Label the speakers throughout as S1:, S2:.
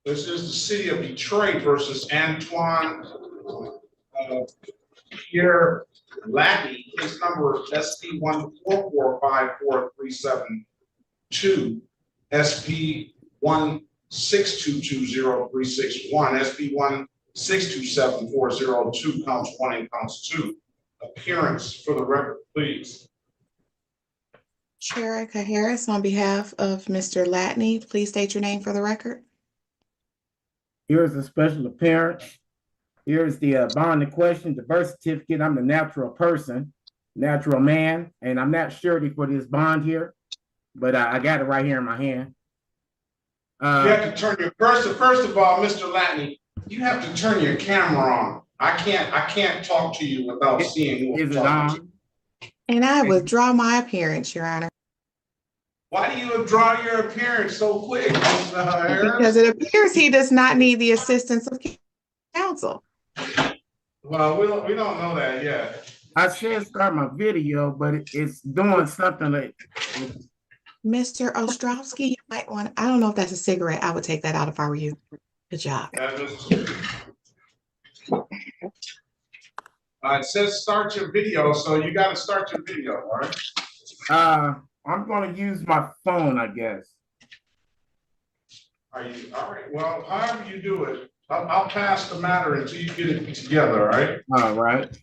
S1: This is the city of Detroit versus Antoine Pierre Latney. Case number SP 1445437 SP 162203661, SP 1627402, counts 1 and counts 2. Appearance for the record, please.
S2: Sherika Harris, on behalf of Mr. Latney, please state your name for the record.
S3: Here's a special appearance. Here's the bond in question, the birth certificate. I'm the natural person, natural man, and I'm not surety for this bond here, but I got it right here in my hand.
S1: You have to turn your first of all, Mr. Latney, you have to turn your camera on. I can't talk to you without seeing who I'm talking to.
S2: And I withdraw my appearance, Your Honor.
S1: Why do you withdraw your appearance so quick, Mr. Harris?
S2: Because it appears he does not need the assistance of counsel.
S1: Well, we don't know that yet.
S3: I should start my video, but it's doing something like.
S2: Mr. Ostrowski, you might want, I don't know if that's a cigarette. I would take that out if I were you. Good job.
S1: It says start your video, so you got to start your video, all right?
S3: I'm going to use my phone, I guess.
S1: Are you all right? Well, however you do it, I'll pass the matter until you get it together, all right?
S3: All right.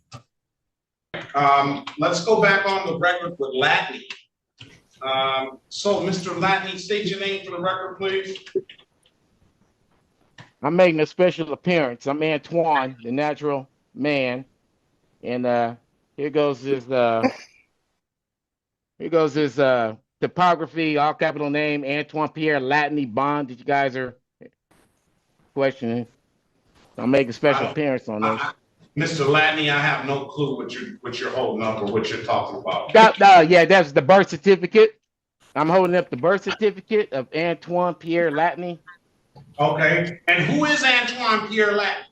S1: Let's go back on the record with Latney. So, Mr. Latney, state your name for the record, please.
S4: I'm making a special appearance. I'm Antoine, the natural man, and here goes his typography, all capital name, Antoine Pierre Latney Bond that you guys are questioning. I'm making a special appearance on this.
S1: Mr. Latney, I have no clue what you're holding up or what you're talking about.
S4: Yeah, that's the birth certificate. I'm holding up the birth certificate of Antoine Pierre Latney.
S1: Okay, and who is Antoine Pierre Latney?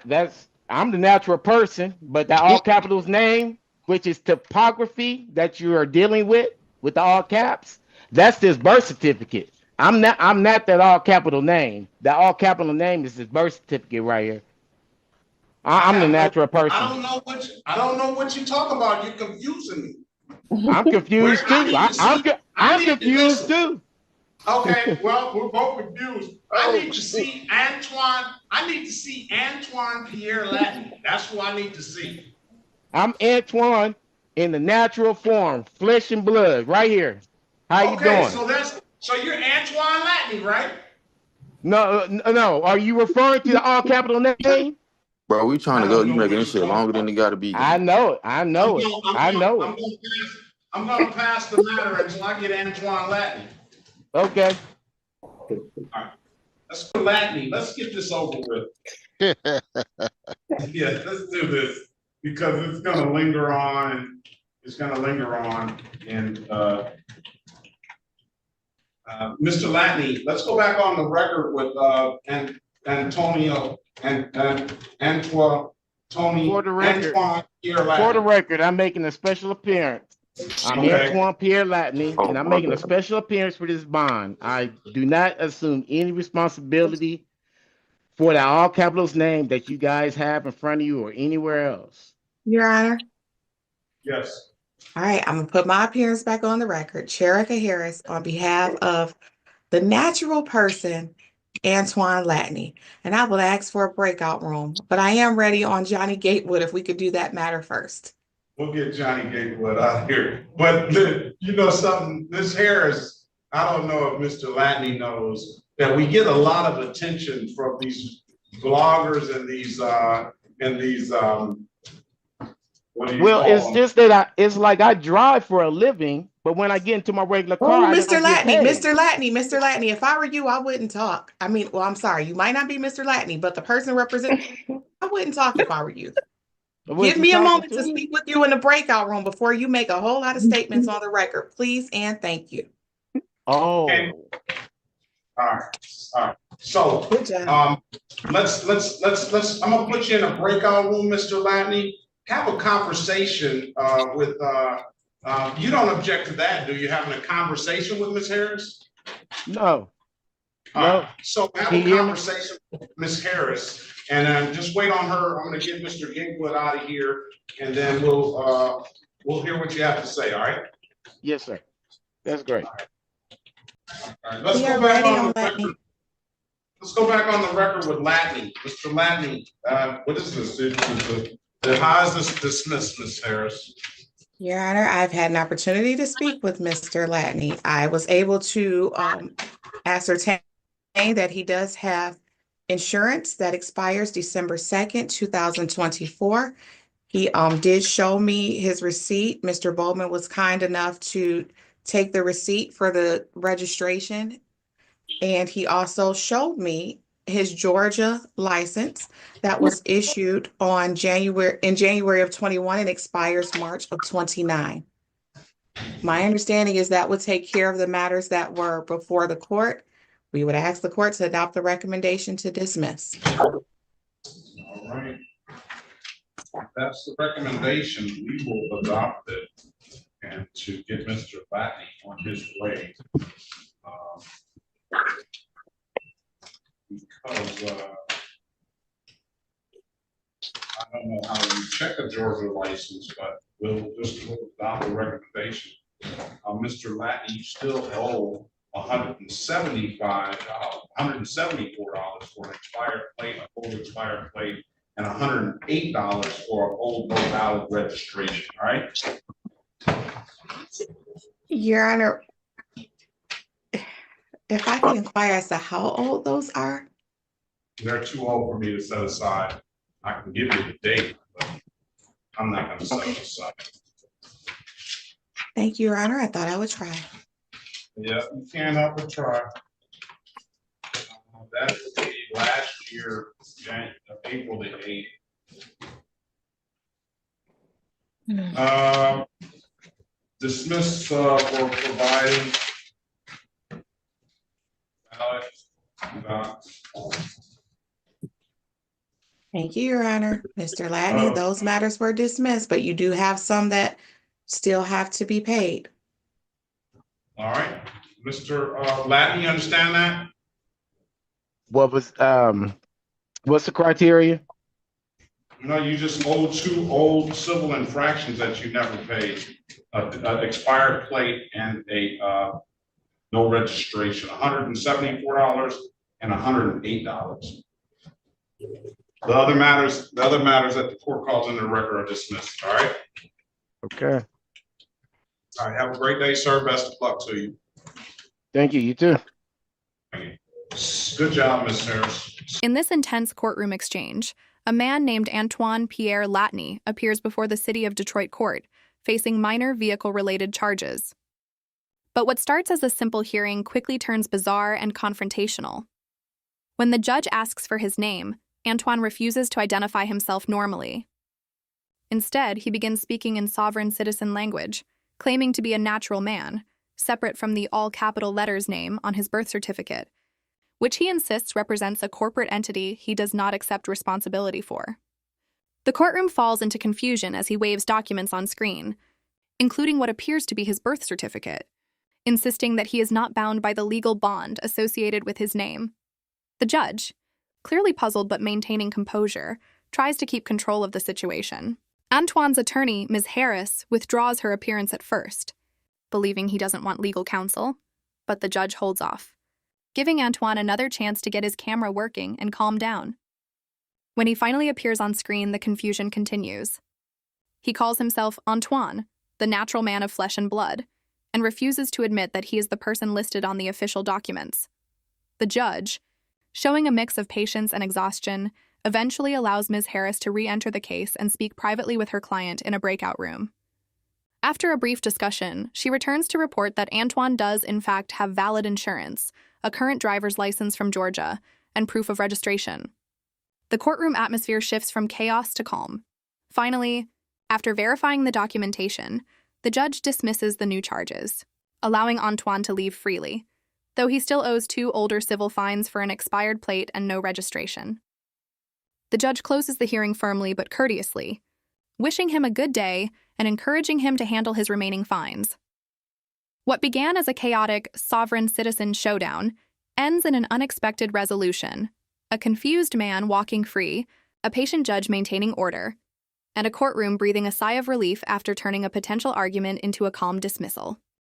S4: That's I'm the natural person, but the all capitals name, which is typography that you are dealing with the all caps, that's this birth certificate. I'm not that all capital name. The all capital name is this birth certificate right here. I'm the natural person.
S1: I don't know what you're talking about. You're confusing me.
S4: I'm confused too. I'm confused too.
S1: Okay, well, we're both confused. I need to see Antoine Pierre Latney. That's who I need to see.
S4: I'm Antoine in the natural form, flesh and blood, right here. How you doing?
S1: So you're Antoine Latney, right?
S4: No. Are you referring to the all capital name?
S5: Bro, we trying to go. You making this shit longer than it got to be.
S4: I know it.
S1: I'm gonna pass the matter until I get Antoine Latney.
S4: Okay.
S1: All right. Let's go Latney. Let's get this over with. Yeah, let's do this because it's gonna linger on. And Mr. Latney, let's go back on the record with Antonio and Antoine.
S4: For the record,
S1: Antoine Pierre Latney.
S4: I'm making a special appearance. I'm Antoine Pierre Latney, and I'm making a special appearance for this bond. I do not assume any responsibility for the all capitals name that you guys have in front of you or anywhere else.
S2: Your Honor.
S1: Yes.
S2: All right, I'm gonna put my appearance back on the record. Sherika Harris, on behalf of the natural person, Antoine Latney, and I will ask for a breakout room, but I am ready on Johnny Gatewood if we could do that matter first.
S1: We'll get Johnny Gatewood out here. But you know something, Ms. Harris, I don't know if Mr. Latney knows that we get a lot of attention from these bloggers and these
S4: it's just that it's like I drive for a living, but when I get into my regular car,
S2: Mr. Latney, if I were you, I wouldn't talk. I mean, well, I'm sorry, you might not be Mr. Latney, but the person representing, I wouldn't talk if I were you. Give me a moment to speak with you in the breakout room before you make a whole lot of statements on the record, please and thank you.
S4: Oh.
S1: Okay. All right. So let's I'm gonna put you in a breakout room, Mr. Latney. Have a conversation with you don't object to that, do you? Having a conversation with Ms. Harris?
S4: No.
S1: All
S4: No.
S1: right, so have
S4: Can
S1: a
S4: you hear me?
S1: conversation with Ms. Harris, and just wait on her. I'm gonna get Mr. Gatewood out of here, and then we'll hear what you have to say, all right?
S4: Yes, sir. That's great.
S1: All right, let's
S2: We
S1: go
S2: are
S1: back
S2: ready
S1: on
S2: on
S1: the
S2: Latney.
S1: record. Let's go back on the record with Latney. Mr. Latney, what is this? How is this dismissed, Ms. Harris?
S2: Your Honor, I've had an opportunity to speak with Mr. Latney. I was able to ascertain that he does have insurance that expires December 2nd, 2024. He did show me his receipt. Mr. Bowman was kind enough to take the receipt for the registration. And he also showed me his Georgia license that was issued in January of 21 and expires March of 29. My understanding is that would take care of the matters that were before the court. We would ask the court to adopt the recommendation to dismiss.
S1: All right. If that's the recommendation, we will adopt it and to get Mr. Latney on his way. Because I don't know how you check a Georgia license, but we'll adopt the recommendation. Mr. Latney, you still owe $174 for an expired plate, a old expired plate, and $108 for an old no valid registration, all right?
S2: Your Honor, if I could inquire as to how old those are?
S1: They're too old for me to set aside. I can give you the date, but I'm not gonna set it aside.
S2: Thank you, Your Honor. I thought I would try.
S1: Yeah, you can't help but try. That was the last year, April the 8th. Dismiss for providing ballot.
S2: Thank you, Your Honor. Mr. Latney, those matters were dismissed, but you do have some that still have to be paid.
S1: All right, Mr. Latney, you understand that?
S4: What's the criteria?
S1: No, you just owe 2 old civil infractions that you never paid. An expired plate and a no registration, $174 and $108. The other matters that the court calls into the record are dismissed, all right?
S4: Okay.
S1: All right, have a great day, sir. Best of luck to you.
S4: Thank you. You too.
S1: Good job, Ms. Harris.
S6: In this intense courtroom exchange, a man named Antoine Pierre Latney appears before the City of Detroit court, facing minor vehicle-related charges. But what starts as a simple hearing quickly turns bizarre and confrontational. When the judge asks for his name, Antoine refuses to identify himself normally. Instead, he begins speaking in sovereign citizen language, claiming to be a natural man, separate from the all-capital letters name on his birth certificate, which he insists represents a corporate entity he does not accept responsibility for. The courtroom falls into confusion as he waves documents on screen, including what appears to be his birth certificate, insisting that he is not bound by the legal bond associated with his name. The judge, clearly puzzled but maintaining composure, tries to keep control of the situation. Antoine's attorney, Ms. Harris, withdraws her appearance at first, believing he doesn't want legal counsel, but the judge holds off, giving Antoine another chance to get his camera working and calm down. When he finally appears on screen, the confusion continues. He calls himself Antoine, the natural man of flesh and blood, and refuses to admit that he is the person listed on the official documents. The judge, showing a mix of patience and exhaustion, eventually allows Ms. Harris to re-enter the case and speak privately with her client in a breakout room. After a brief discussion, she returns to report that Antoine does, in fact, have valid insurance, a current driver's license from Georgia, and proof of registration. The courtroom atmosphere shifts from chaos to calm. Finally, after verifying the documentation, the judge dismisses the new charges, allowing Antoine to leave freely, though he still owes 2 older civil fines for an expired plate and no registration. The judge closes the hearing firmly but courteously, wishing him a good day and encouraging him to handle his remaining fines. What began as a chaotic sovereign citizen showdown ends in an unexpected resolution: a confused man walking free, a patient judge maintaining order, and a courtroom breathing a sigh of relief after turning a potential argument into a calm dismissal.